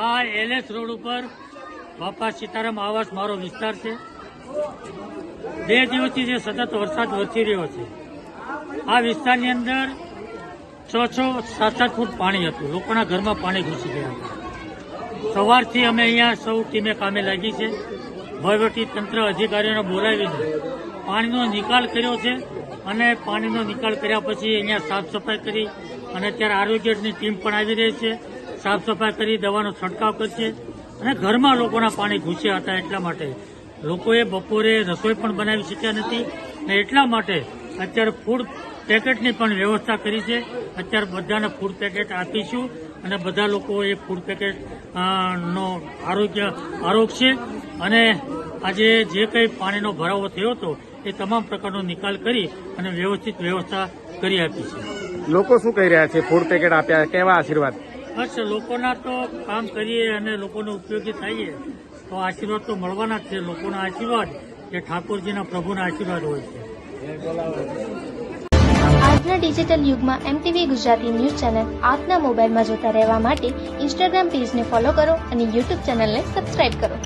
આ LS road ઉપર બાપા સીતારામ આવાસ મારો વિસ્તાર છે. 2 દિવસથી જે સતત વરસાદ વરસી રહ્યો છે, આ વિસ્તારની અંદર 6-7 ફૂટ પાણી હતું. લોકોના ઘરમાં પાણી ઘૂસી ગયા હતા. સવારથી અમે અહીંયા સૌ ટીમે કામે લાગી છે. વહીવટી તંત્ર અધિકારીઓને બોલાવીને પાણીનો નિકાલ કર્યો છે અને પાણીનો નિકાલ કર્યા પછી અહીંયા સાફ સફાઈ કરી અને અત્યારે આરોગ્યની ટીમ પણ આવી રહી છે. સાફ સફાઈ કરી દવાનો છંટકાવ કરશે અને ઘરમાં લોકોના પાણી ઘૂસ્યા હતા. એટલા માટે લોકોએ બપોરે રસોઈ પણ બનાવી શક્યા નથી અને એટલા માટે અત્યારે ફૂડ પેકેટની પણ વ્યવસ્થા કરી છે. અત્યારે બધાને ફૂડ પેકેટ આપીશું અને બધા લોકો એ ફૂડ પેકેટ નો આરોગશે અને આજે જે કંઈ પાણીનો ભરાવો થયો હતો એ તમામ પ્રકારનો નિકાલ કરી અને વ્યવસ્થિત વ્યવસ્થા કરી આપી છે. લોકો શું કહી રહ્યા છે? ફૂડ પેકેટ આપ્યા, કેવા આશીર્વાદ? બસ લોકોના તો કામ કરીએ અને લોકોને ઉપયોગી થઈએ તો આશીર્વાદ તો મળવાના જ છે. લોકોના આશીર્વાદ એ ઠાકોરજીના પ્રભુના આશીર્વાદ હોય છે. આજના ડિજિટલ યુગમાં MTV ગુજરાતી ન્યૂઝ ચેનલ આપના મોબાઈલમાં જોતા રહેવા માટે ઇન્સ્ટાગ્રામ પેજને ફોલો કરો અને યુટ્યુબ ચેનલને સબસ્ક્રાઇબ કરો.